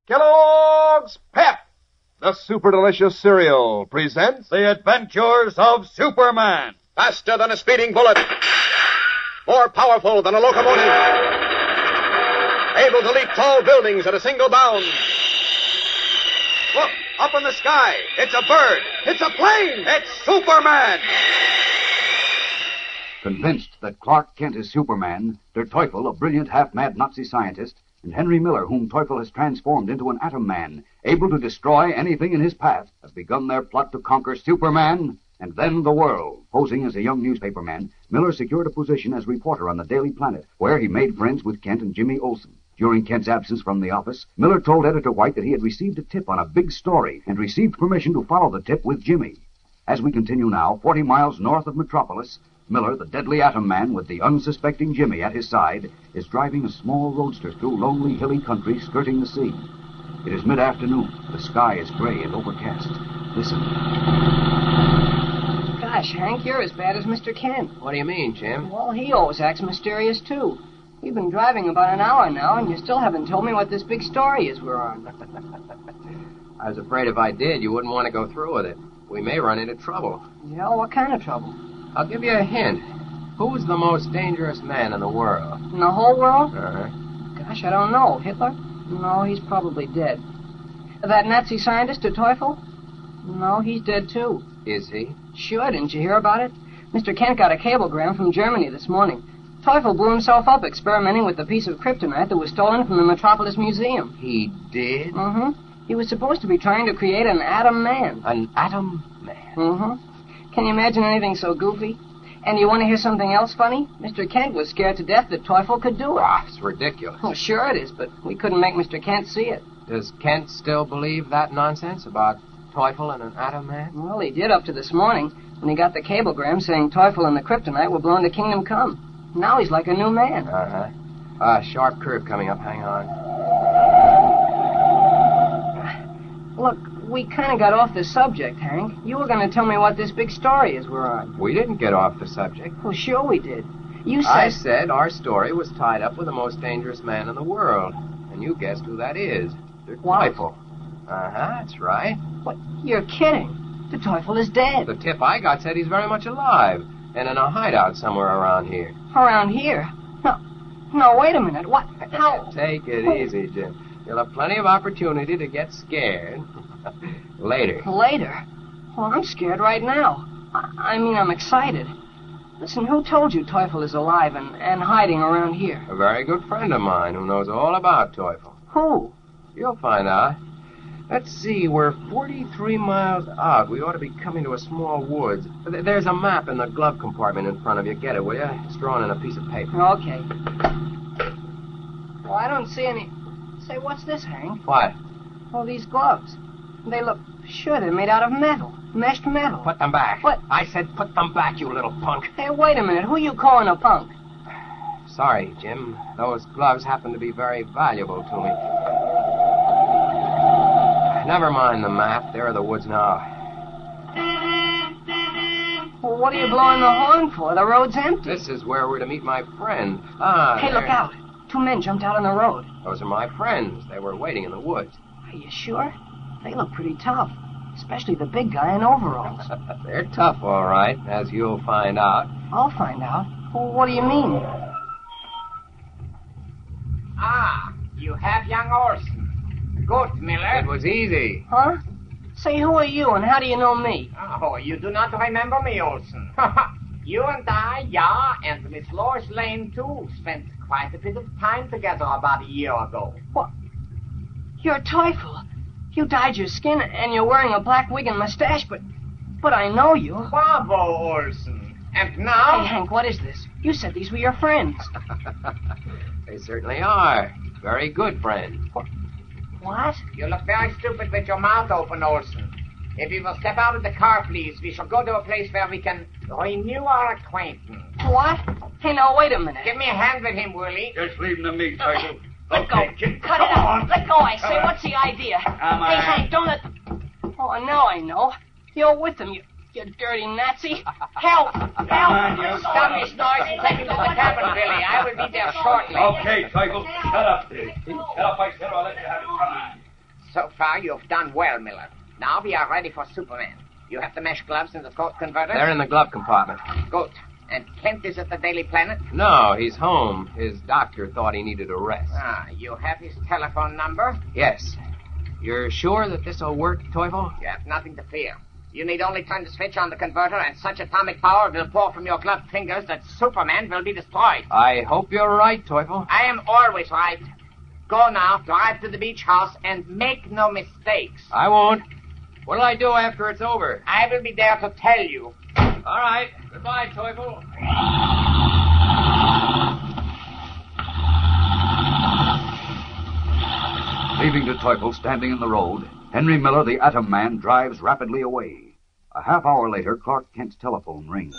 Kellogg's Pep, the super delicious cereal, presents The Adventures of Superman. Faster than a speeding bullet. More powerful than a locomotive. Able to leap tall buildings at a single bound. Look, up in the sky. It's a bird. It's a plane. It's Superman. Convinced that Clark Kent is Superman, Der Teufel, a brilliant half-mad Nazi scientist, and Henry Miller, whom Teufel has transformed into an atom man, able to destroy anything in his path, have begun their plot to conquer Superman and then the world. Posing as a young newspaperman, Miller secured a position as reporter on the Daily Planet, where he made friends with Kent and Jimmy Olsen. During Kent's absence from the office, Miller told Editor White that he had received a tip on a big story and received permission to follow the tip with Jimmy. As we continue now, 40 miles north of Metropolis, Miller, the deadly atom man with the unsuspecting Jimmy at his side, is driving a small roadster through lonely, hilly country skirting the sea. It is mid-afternoon. The sky is gray and overcast. Listen. Gosh, Hank, you're as bad as Mr. Kent. What do you mean, Jim? Well, he always acts mysterious, too. We've been driving about an hour now, and you still haven't told me what this big story is we're on. I was afraid if I did, you wouldn't want to go through with it. We may run into trouble. Yeah, what kind of trouble? I'll give you a hint. Who's the most dangerous man in the world? In the whole world? Uh-huh. Gosh, I don't know. Hitler? No, he's probably dead. That Nazi scientist, Der Teufel? No, he's dead, too. Is he? Sure, didn't you hear about it? Mr. Kent got a cablegram from Germany this morning. Teufel blew himself up experimenting with the piece of kryptonite that was stolen from the Metropolis Museum. He did? Mm-hmm. He was supposed to be trying to create an atom man. An atom man? Mm-hmm. Can you imagine anything so goofy? And you want to hear something else funny? Mr. Kent was scared to death that Teufel could do it. Ah, it's ridiculous. Well, sure it is, but we couldn't make Mr. Kent see it. Does Kent still believe that nonsense about Teufel and an atom man? Well, he did up to this morning, when he got the cablegram saying Teufel and the kryptonite were blown to Kingdom Come. Now he's like a new man. Uh-huh. Sharp curve coming up. Hang on. Look, we kind of got off the subject, Hank. You were going to tell me what this big story is we're on. We didn't get off the subject. Well, sure we did. You said... I said our story was tied up with the most dangerous man in the world. And you guessed who that is. Der Teufel. Uh-huh, that's right. What? You're kidding. The Teufel is dead. The tip I got said he's very much alive and in a hideout somewhere around here. Around here? No, wait a minute. What? How? Take it easy, Jim. You'll have plenty of opportunity to get scared. Later. Later? Well, I'm scared right now. I mean, I'm excited. Listen, who told you Teufel is alive and hiding around here? A very good friend of mine who knows all about Teufel. Who? You'll find out. Let's see, we're 43 miles out. We ought to be coming to a small woods. There's a map in the glove compartment in front of you. Get it, will you? It's drawn on a piece of paper. Okay. Well, I don't see any... Say, what's this, Hank? What? Well, these gloves. They look... Sure, they're made out of metal. Meshed metal. Put them back. What? I said put them back, you little punk. Hey, wait a minute. Who you calling a punk? Sorry, Jim. Those gloves happen to be very valuable to me. Never mind the map. There are the woods now. Well, what are you blowing the horn for? The road's empty. This is where we're to meet my friend. Hey, look out. 2 men jumped out on the road. Those are my friends. They were waiting in the woods. Are you sure? They look pretty tough. Especially the big guy in overalls. They're tough, all right, as you'll find out. I'll find out. Well, what do you mean? Ah, you have young Olsen. Good, Miller. It was easy. Huh? Say, who are you, and how do you know me? Oh, you do not remember me, Olsen. You and I, yeah, and Miss Lois Lane, too, spent quite a bit of time together about a year ago. What? You're Teufel. You dyed your skin, and you're wearing a black wig and mustache, but I know you. Bravo, Olsen. And now... Hey, Hank, what is this? You said these were your friends. They certainly are. Very good friends. What? You look very stupid with your mouth open, Olsen. If you will step out of the car, please, we shall go to a place where we can renew our acquaintance. What? Hey, now, wait a minute. Give me a hand with him, Willie. Just leave him to me, Teufel. Let go. Cut it out. Let go, I say. What's the idea? Come on. Hey, Hank, don't let... Oh, now I know. You're with them, you dirty Nazi. Help! Help! Stop this noise and take him to the cabin, Billy. I will be there shortly. Okay, Teufel, shut up. Shut up, I said, or I'll let you have it. Come on. So far, you've done well, Miller. Now we are ready for Superman. You have the mesh gloves in the thought converter? They're in the glove compartment. Good. And Kent is at the Daily Planet? No, he's home. His doctor thought he needed a rest. You have his telephone number? Yes. You're sure that this'll work, Teufel? You have nothing to fear. You need only turn the switch on the converter, and such atomic power will pour from your gloved fingers that Superman will be destroyed. I hope you're right, Teufel. I am always right. Go now, drive to the beach house, and make no mistakes. I won't. What'll I do after it's over? I will be there to tell you. All right. Goodbye, Teufel. Leaving the Teufel standing in the road, Henry Miller, the Atom Man, drives rapidly away. A half hour later, Clark Kent's telephone rings.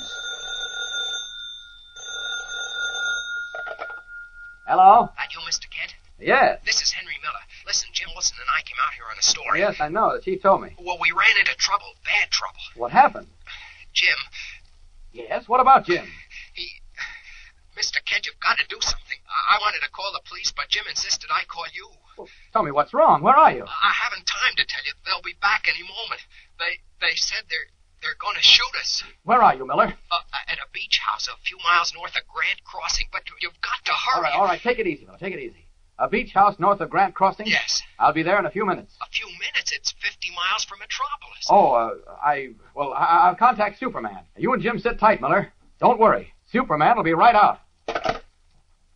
Hello? That you, Mr. Kent? Yes. This is Henry Miller. Listen, Jim Wilson and I came out here on a story. Yes, I know. The chief told me. Well, we ran into trouble. Bad trouble. What happened? Jim. Yes? What about Jim? Mr. Kent, you've got to do something. I wanted to call the police, but Jim insisted I call you. Well, tell me what's wrong. Where are you? I haven't time to tell you. They'll be back any moment. They said they're going to shoot us. Where are you, Miller? At a beach house a few miles north of Grant Crossing, but you've got to hurry. All right. Take it easy, Miller. Take it easy. A beach house north of Grant Crossing? Yes. I'll be there in a few minutes. A few minutes? It's 50 miles from Metropolis. I'll contact Superman. You and Jim sit tight, Miller. Don't worry. Superman will be right out.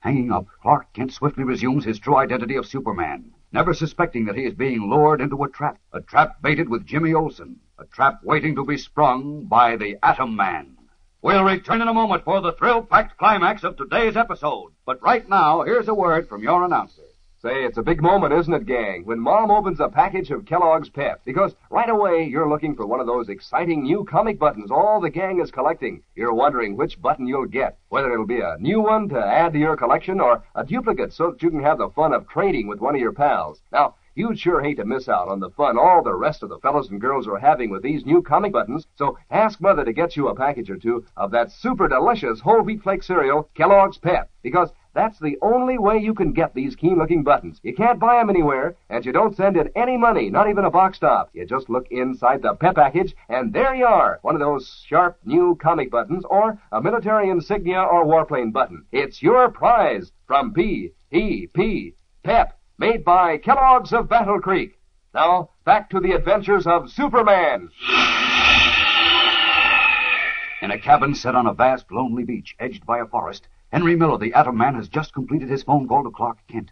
Hanging up, Clark Kent swiftly resumes his true identity of Superman, never suspecting that he is being lured into a trap baited with Jimmy Olsen, a trap waiting to be sprung by the Atom Man. We'll return in a moment for the thrill-packed climax of today's episode. But right now, here's a word from your announcer. Say, it's a big moment, isn't it, gang, when Mom opens a package of Kellogg's Pep. Because right away, you're looking for one of those exciting new comic buttons all the gang is collecting. You're wondering which button you'll get, whether it'll be a new one to add to your collection or a duplicate so that you can have the fun of trading with one of your pals. Now, you'd sure hate to miss out on the fun all the rest of the fellows and girls are having with these new comic buttons, so ask Mother to get you a package or two of that super delicious whole wheat flake cereal, Kellogg's Pep, because that's the only way you can get these keen-looking buttons. You can't buy them anywhere, and you don't send in any money, not even a box top. You just look inside the Pep package, and there you are, one of those sharp new comic buttons or a military insignia or warplane button. It's your prize from P.E.P. Pep, made by Kellogg's of Battle Creek. Now, back to the adventures of Superman. In a cabin set on a vast, lonely beach edged by a forest, Henry Miller, the Atom Man, has just completed his phone call to Clark Kent.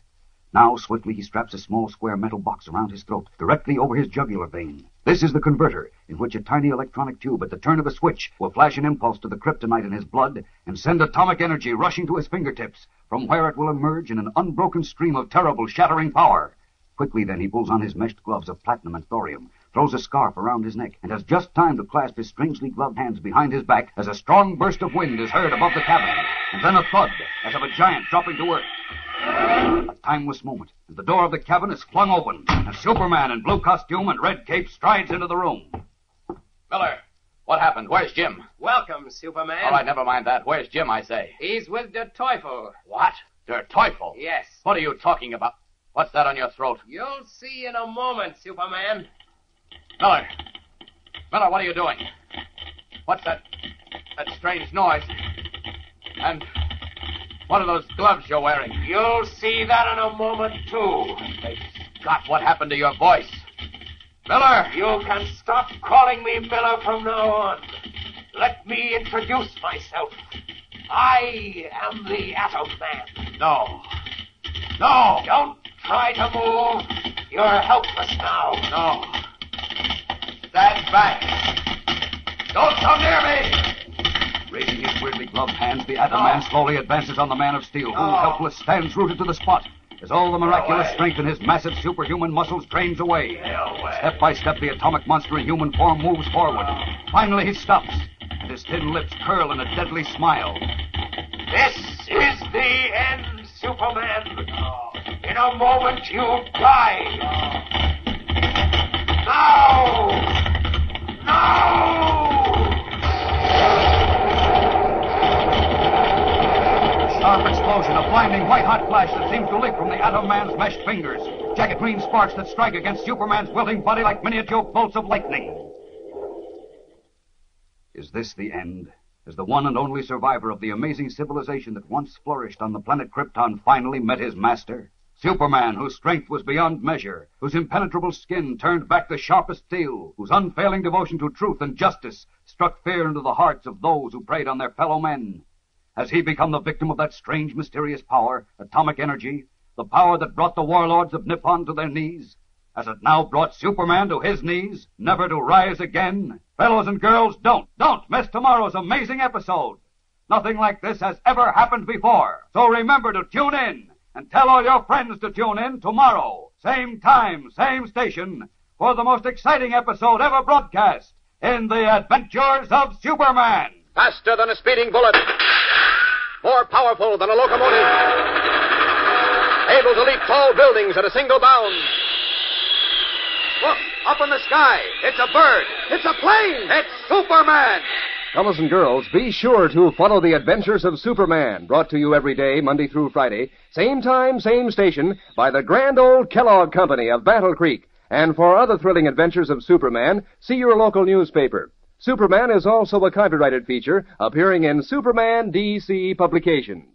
Now, swiftly, he straps a small square metal box around his throat, directly over his jugular vein. This is the converter, in which a tiny electronic tube at the turn of a switch will flash an impulse to the kryptonite in his blood and send atomic energy rushing to his fingertips, from where it will emerge in an unbroken stream of terrible, shattering power. Quickly, then, he pulls on his meshed gloves of platinum and thorium, throws a scarf around his neck, and has just time to clasp his strangely gloved hands behind his back as a strong burst of wind is heard above the cabin, and then a thud as of a giant dropping to earth. A timeless moment, and the door of the cabin is flung open, and Superman in blue costume and red cape strides into the room. Miller, what happened? Where's Jim? Welcome, Superman. All right, never mind that. Where's Jim, I say? He's with the Teufel. What? Der Teufel? Yes. What are you talking about? What's that on your throat? You'll see in a moment, Superman. Miller, what are you doing? What's that strange noise? And what are those gloves you're wearing? You'll see that in a moment, too. Great Scott, what happened to your voice? Miller! You can stop calling me Miller from now on. Let me introduce myself. I am the Atom Man. No. Don't try to move. You're helpless now. No. Stand back. Don't come near me. Raising his weirdly gloved hands, the Atom Man slowly advances on the Man of Steel, who, helpless, stands rooted to the spot as all the miraculous strength in his massive superhuman muscles drains away. Step by step, the atomic monster in human form moves forward. Finally, he stops, and his thin lips curl in a deadly smile. This is the end, Superman. In a moment, you'll die. Now! A sharp explosion, a blinding white-hot flash that seems to leap from the Atom Man's meshed fingers, jagged green sparks that strike against Superman's wilting body like miniature bolts of lightning. Is this the end? As the one and only survivor of the amazing civilization that once flourished on the planet Krypton finally met his master? Superman, whose strength was beyond measure, whose impenetrable skin turned back the sharpest steel, whose unfailing devotion to truth and justice struck fear into the hearts of those who preyed on their fellow men. Has he become the victim of that strange, mysterious power, atomic energy, the power that brought the warlords of Nippon to their knees? Has it now brought Superman to his knees, never to rise again? Fellows and girls, don't miss tomorrow's amazing episode. Nothing like this has ever happened before. So remember to tune in and tell all your friends to tune in tomorrow. Same time, same station, for the most exciting episode ever broadcast in the Adventures of Superman. Faster than a speeding bullet. More powerful than a locomotive. Able to leap tall buildings at a single bound. Look, up in the sky. It's a bird. It's a plane. It's Superman. Fellows and girls, be sure to follow the Adventures of Superman, brought to you every day, Monday through Friday, same time, same station, by the grand old Kellogg Company of Battle Creek. And for other thrilling adventures of Superman, see your local newspaper. Superman is also a copyrighted feature appearing in Superman DC publications.